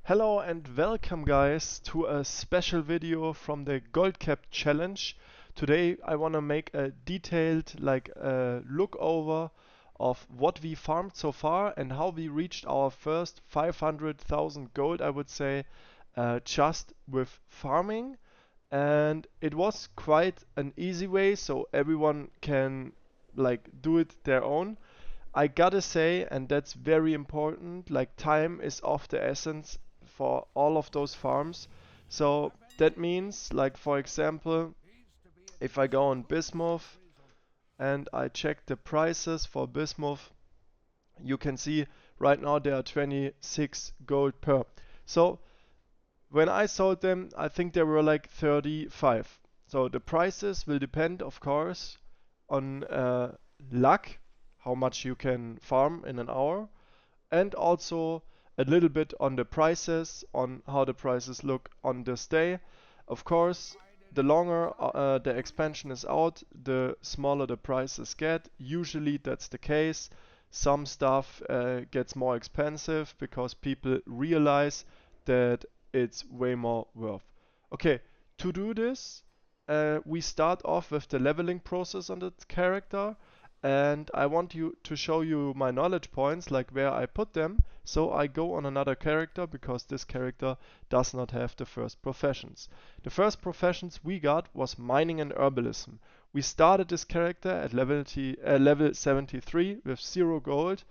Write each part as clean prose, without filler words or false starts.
Hello and welcome guys to a special video from the Gold Cap Challenge. Today I want to make a detailed look over of what we farmed so far and how we reached our first 500,000 gold, I would say, just with farming. And it was quite an easy way, so everyone can do it their own. I gotta say, and that's very important, like time is of the essence for all of those farms. So that means, like for example, if I go on Bismuth and I check the prices for Bismuth, you can see right now they are 26 gold per. So when I sold them, I think they were like 35. So the prices will depend, of course, on luck, how much you can farm in an hour, and also a little bit on the prices, on how the prices look on this day. Of course, the longer the expansion is out, the smaller the prices get. Usually that's the case. Some stuff gets more expensive because people realize that it's way more worth. Okay, to do this, we start off with the leveling process on the character, and I want you to show you my knowledge points, like where I put them. So I go on another character because this character does not have the first professions. The first professions we got was mining and herbalism. We started this character at level 73 with 0 gold,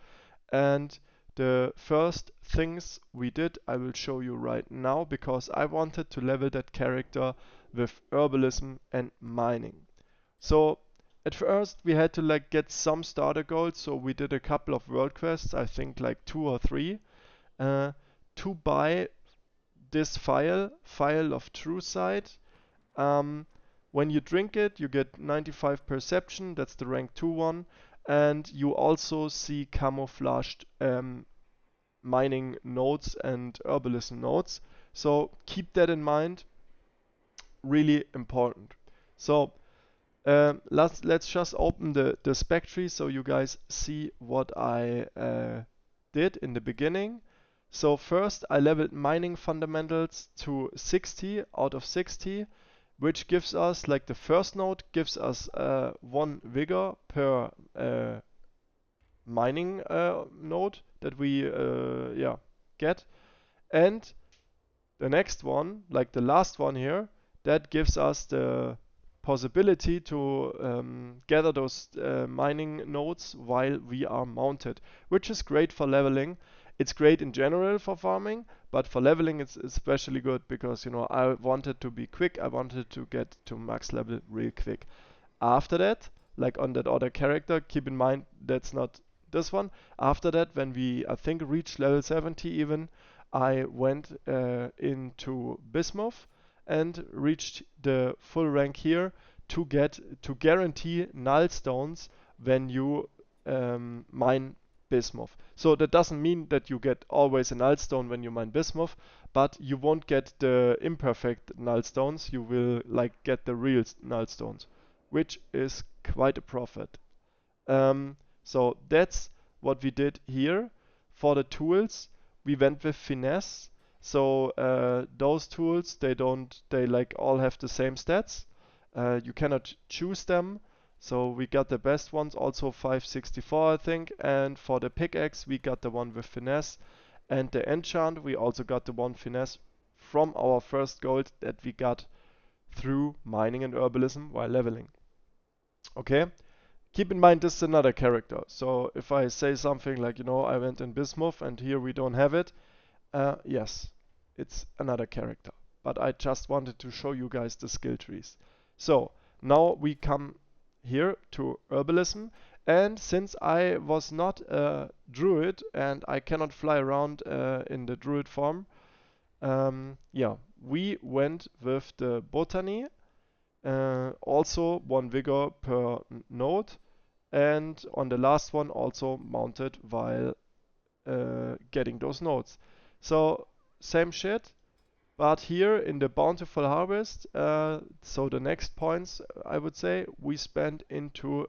and the first things we did I will show you right now because I wanted to level that character with herbalism and mining. So at first we had to get some starter gold, so we did a couple of world quests, I think like 2 or 3, uh, to buy this file of true sight. When you drink it, you get 95 perception, that's the rank 2 one, and you also see camouflaged mining nodes and herbalism nodes. So keep that in mind, really important. So let's just open the spec tree so you guys see what I did in the beginning. So first I leveled mining fundamentals to 60 out of 60, which gives us, like, the first node gives us 1 vigor per mining node that we get. And the next one, like the last one here, that gives us the possibility to gather those mining nodes while we are mounted, which is great for leveling. It's great in general for farming, but for leveling it's especially good because, you know, I wanted to be quick. I wanted to get to max level real quick. After that, like on that other character, keep in mind that's not this one. After that, when we, I think, reached level 70 even, I went into Bismuth and reached the full rank here to guarantee null stones when you mine Bismuth. So that doesn't mean that you get always a null stone when you mine Bismuth, but you won't get the imperfect null stones. You will get the real null stones, which is quite a profit. So that's what we did here. For the tools, we went with finesse. So those tools, they all have the same stats. You cannot choose them. So we got the best ones, also 564 I think. And for the pickaxe, we got the one with finesse. And the enchant, we also got the one finesse from our first gold that we got through mining and herbalism while leveling. Okay? Keep in mind this is another character. So if I say something like, you know, I went in Bismuth and here we don't have it, yes, it's another character. But I just wanted to show you guys the skill trees. So now we come here to herbalism, and since I was not a druid and I cannot fly around in the druid form, yeah, we went with the botany. Also 1 vigor per node, and on the last one also mounted while getting those nodes. So same shit, but here in the bountiful harvest, so the next points I would say we spent into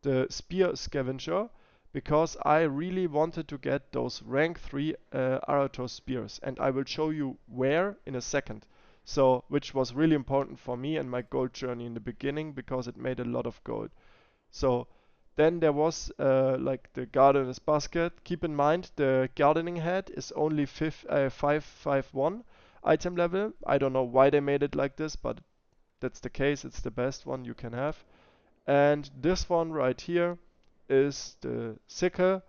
the spear scavenger, because I really wanted to get those rank 3 Aratos spears, and I will show you where in a second. So, which was really important for me and my gold journey in the beginning because it made a lot of gold. So then there was like the gardener's basket. Keep in mind the gardening hat is only 551 item level. I don't know why they made it like this, but that's the case. It's the best one you can have. And this one right here is the sickle.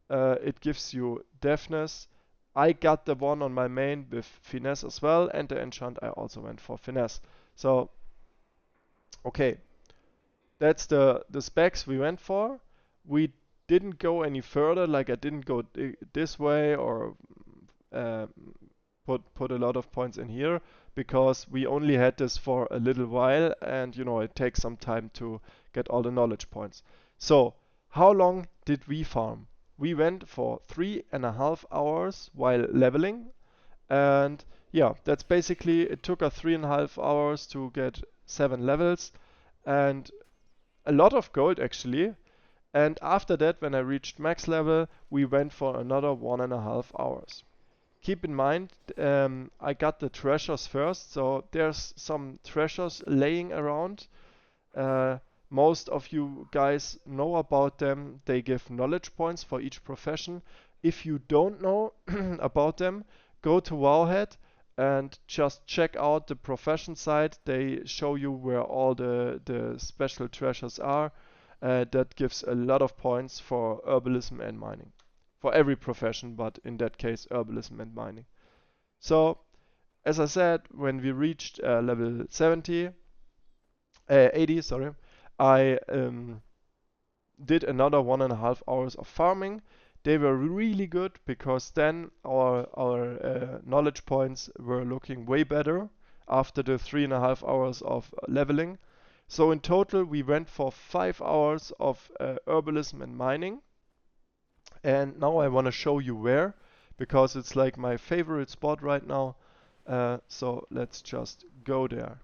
It gives you deafness. I got the one on my main with finesse as well, and the enchant I also went for finesse. So, okay, that's the specs we went for. We didn't go any further, like I didn't go this way or uh, put a lot of points in here because we only had this for a little while, and you know it takes some time to get all the knowledge points. So how long did we farm? We went for 3.5 hours while leveling, and yeah, that's basically, it took us 3.5 hours to get 7 levels and a lot of gold actually. And after that, when I reached max level, we went for another 1.5 hours. Keep in mind, I got the treasures first, so there's some treasures laying around. Uh, Most of you guys know about them. They give knowledge points for each profession. If you don't know about them, go to WOWHEAD and just check out the profession site. They show you where all the special treasures are. That gives a lot of points for herbalism and mining. For every profession, but in that case, herbalism and mining. So, as I said, when we reached level 80, sorry, I did another 1.5 hours of farming. They were really good because then our knowledge points were looking way better after the 3.5 hours of leveling. So in total, we went for 5 hours of herbalism and mining. And now I want to show you where, because it's like my favorite spot right now. So let's just go there.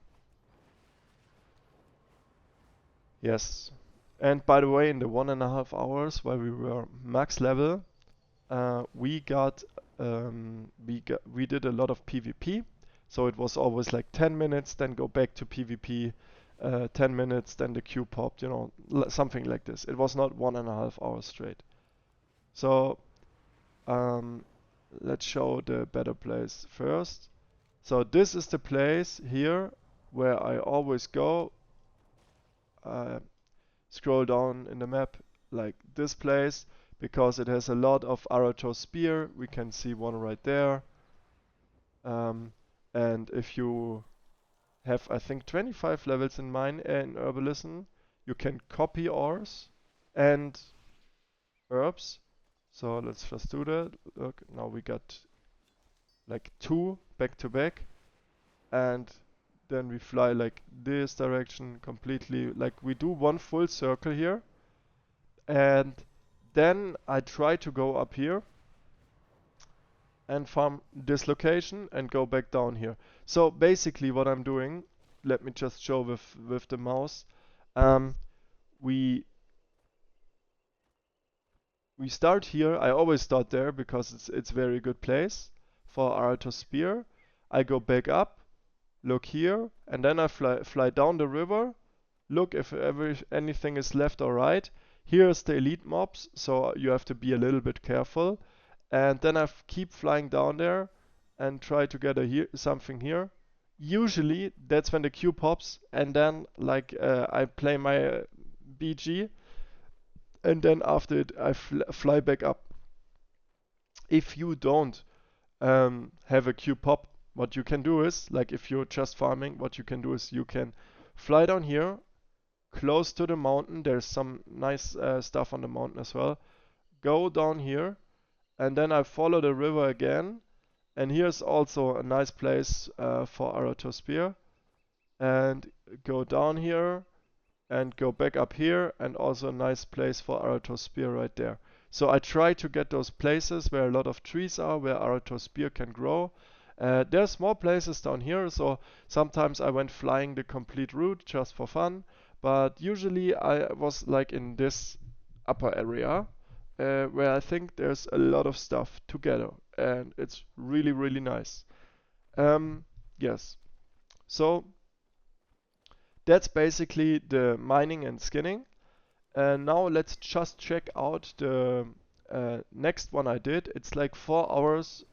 Yes. And by the way, in the 1.5 hours while we were max level, we did a lot of PvP. So it was always like 10 minutes, then go back to PvP, 10 minutes, then the queue popped, you know, something like this. It was not 1.5 hours straight. So let's show the better place first. So this is the place here where I always go. Scroll down in the map, like this place, because it has a lot of Aratos spear. We can see one right there. And if you have, I think, 25 levels in mine in herbalism, you can copy ores and herbs. So let's just do that. Look, now we got like 2 back to back, and then we fly like this direction completely, like we do one full circle here, and then I try to go up here and farm this location and go back down here. So basically what I'm doing, let me just show with the mouse. We start here. I always start there because it's very good place for Aratos spear. I go back up, look here, and then I fly down the river, look if anything is left or right. Here's the elite mobs, so you have to be a little bit careful. And then I keep flying down there and try to get something here. Usually that's when the queue pops, and then like I play my BG, and then after it I fly back up. If you don't have a queue pop, what you can do is, like if you're just farming, what you can do is you can fly down here, close to the mountain. There's some nice stuff on the mountain as well. Go down here, and then I follow the river again. And here's also a nice place for Aratos spear. And go down here, and go back up here, and also a nice place for Aratos spear right there. So I try to get those places where a lot of trees are, where Aratos spear can grow. There's more places down here, so sometimes I went flying the complete route just for fun, but usually I was like in this upper area, where I think there's a lot of stuff together, and it's really, really nice. Yes, so that's basically the mining and skinning. Now let's just check out the next one I did. It's like 4 hours,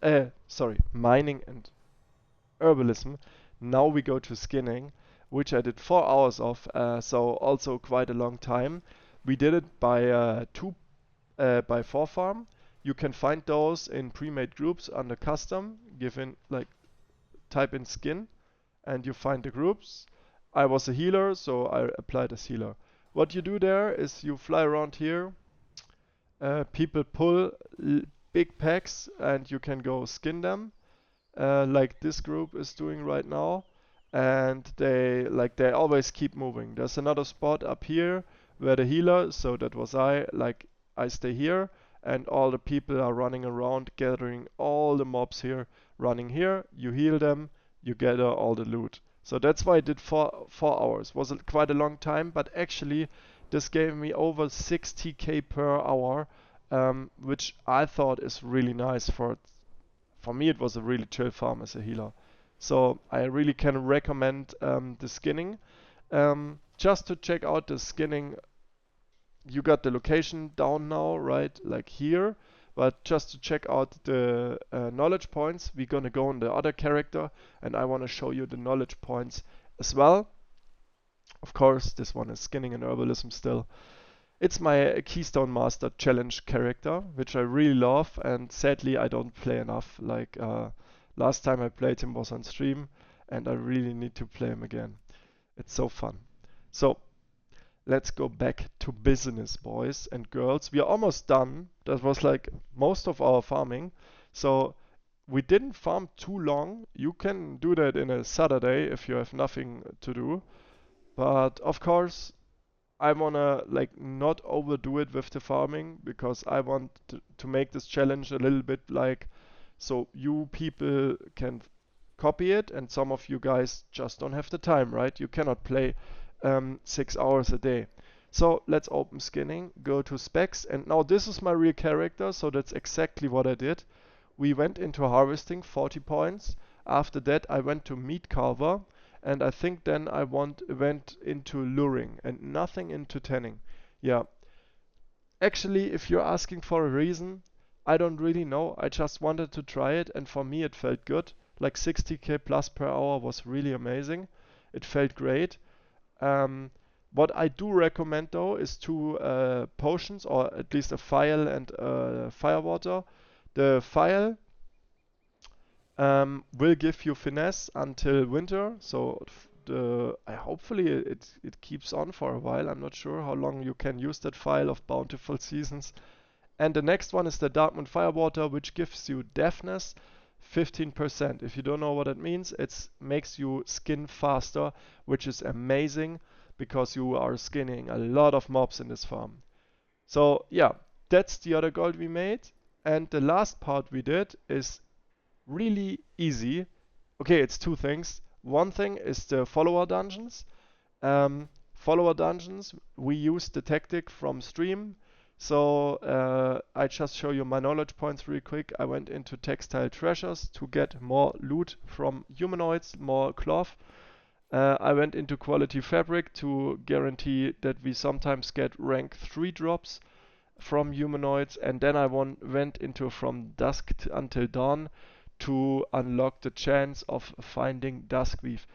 sorry, mining and herbalism. Now we go to skinning, which I did 4 hours of, so also quite a long time. We did it by 4 farm. You can find those in pre-made groups under custom. Give in like type in skin, and you find the groups. I was a healer, so I applied as healer. What you do there is you fly around here. People pull big packs, and you can go skin them like this group is doing right now, and they always keep moving. There's another spot up here where the healer, so that was I stay here, and all the people are running around gathering all the mobs here, running here. You heal them, you gather all the loot. So that's why I did 4 hours. Was quite a long time, but actually this gave me over 60k per hour, which I thought is really nice for me. It was a really chill farm as a healer. So I really can recommend the skinning. Just to check out the skinning, you got the location down now, right? Like here. But just to check out the knowledge points, we're gonna go on the other character, and I want to show you the knowledge points as well. Of course, this one is skinning and herbalism still. It's my Keystone Master challenge character, which I really love, and sadly I don't play enough. Like last time I played him was on stream, and I really need to play him again. It's so fun. So let's go back to business, boys and girls. We are almost done. That was like most of our farming. So we didn't farm too long. You can do that in a Saturday if you have nothing to do. But of course, I wanna like not overdo it with the farming, because I want to make this challenge a little bit like so you people can copy it, and some of you guys just don't have the time, right? You cannot play 6 hours a day. So let's open skinning, go to specs, and now this is my real character, so that's exactly what I did. We went into harvesting, 40 points. After that I went to meat carver, and I think then I went into luring and nothing into tanning. Yeah. Actually, if you're asking for a reason, I don't really know. I just wanted to try it, and for me it felt good. Like 60k plus per hour was really amazing. It felt great. What I do recommend though is two potions, or at least a phial and firewater. The phial will give you finesse until winter, so hopefully it keeps on for a while. I'm not sure how long you can use that phial of bountiful seasons. And the next one is the Darkmoon Firewater, which gives you deafness 15%. If you don't know what that means, it makes you skin faster, which is amazing because you are skinning a lot of mobs in this farm. So yeah, that's the other gold we made. And the last part we did is really easy. Okay, it's two things. One thing is the follower dungeons. Follower dungeons, we used the tactic from stream. So I just show you my knowledge points real quick. I went into textile treasures to get more loot from humanoids, more cloth. I went into quality fabric to guarantee that we sometimes get rank 3 drops from humanoids, and then I went into from dusk until dawn to unlock the chance of finding Duskweave.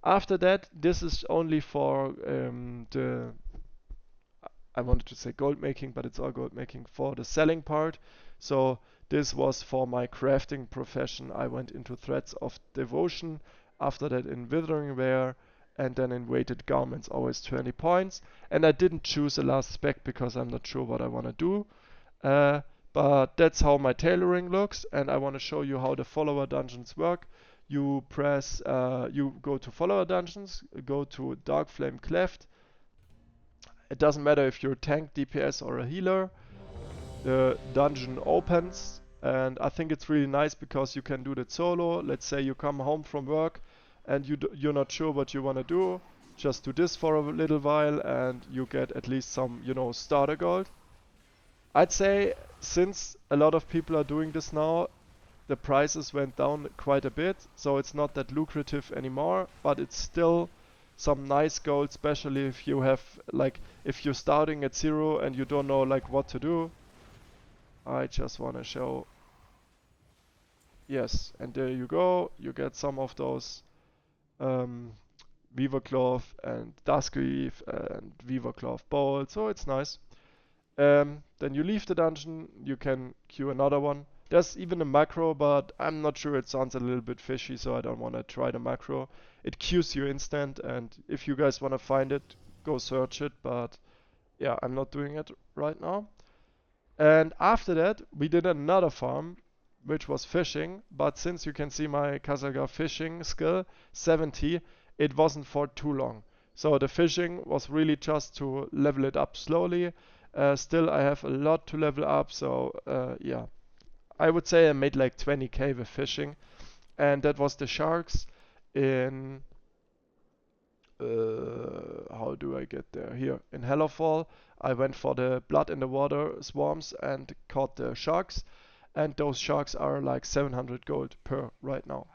After that, this is only for I wanted to say gold making, but it's all gold making for the selling part. So this was for my crafting profession. I went into Threads of Devotion, after that in Withering Wear, and then in Weighted Garments, always 20 points. And I didn't choose a last spec because I'm not sure what I want to do. But that's how my tailoring looks, and I want to show you how the follower dungeons work. You go to follower dungeons, go to Dark Flame Cleft. It doesn't matter if you're a tank, DPS, or a healer. The dungeon opens, and I think it's really nice because you can do that solo. Let's say you come home from work and you're not sure what you want to do. Just do this for a little while and you get at least some, starter gold. I'd say since a lot of people are doing this now, the prices went down quite a bit, so it's not that lucrative anymore, but it's still some nice gold, especially if you have, like, if you're starting at zero and you don't know, like, what to do. I just want to show, yes, and there you go, you get some of those um, Weaver Cloth and Duskweave and Weaver Cloth Bolt, so it's nice. Then you leave the dungeon, you can queue another one. There's even a macro, but I'm not sure, it sounds a little bit fishy, so I don't want to try the macro. It queues you instant, and if you guys want to find it, go search it, but yeah, I'm not doing it right now. And after that, we did another farm, which was fishing, but since you can see my Kazaga fishing skill, 70, it wasn't for too long. So the fishing was really just to level it up slowly. Still, I have a lot to level up, so yeah. I would say I made like 20k with fishing, and that was the sharks in how do I get there? Here in Hellowfall, I went for the blood in the water swarms and caught the sharks, and those sharks are like 700 gold per right now.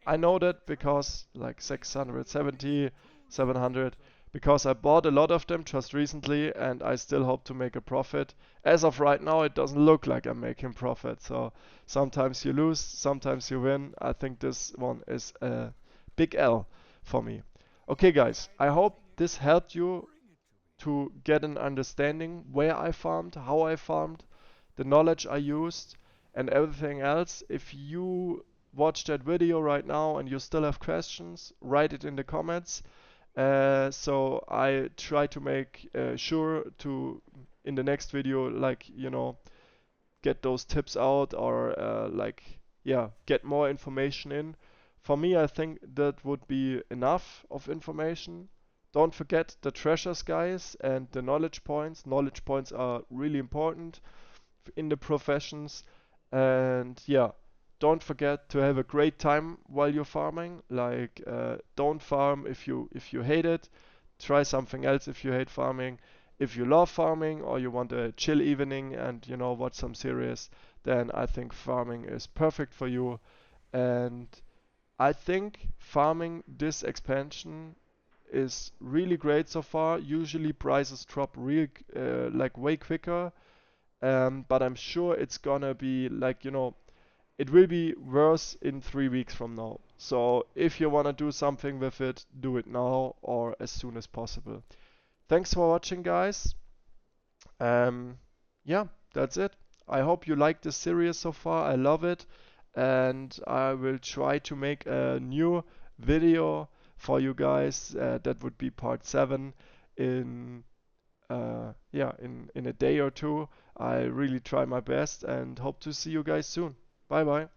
I know that because like 670, 700, because I bought a lot of them just recently and I still hope to make a profit. As of right now, it doesn't look like I'm making profit. So sometimes you lose, sometimes you win. I think this one is a big L for me. Okay, guys, I hope this helped you to get an understanding where I farmed, how I farmed, the knowledge I used, and everything else. If you watch that video right now and you still have questions, write it in the comments. So I try to make sure to, in the next video, like, you know, get those tips out or like, yeah, get more information in. For me, I think that would be enough of information. Don't forget the treasures, guys, and the knowledge points. Knowledge points are really important in the professions. And yeah, don't forget to have a great time while you're farming. Like, don't farm if you hate it. Try something else if you hate farming. If you love farming or you want a chill evening and you know watch some series, then I think farming is perfect for you. And I think farming this expansion is really great so far. Usually prices drop real like way quicker, but I'm sure it's gonna be like, you know, it will be worse in 3 weeks from now. So if you wanna do something with it, do it now or as soon as possible. Thanks for watching, guys. Um, yeah, that's it. I hope you like this series so far. I love it, and I will try to make a new video for you guys. That would be part 7 in yeah, in a day or two. I really try my best and hope to see you guys soon. Bye bye.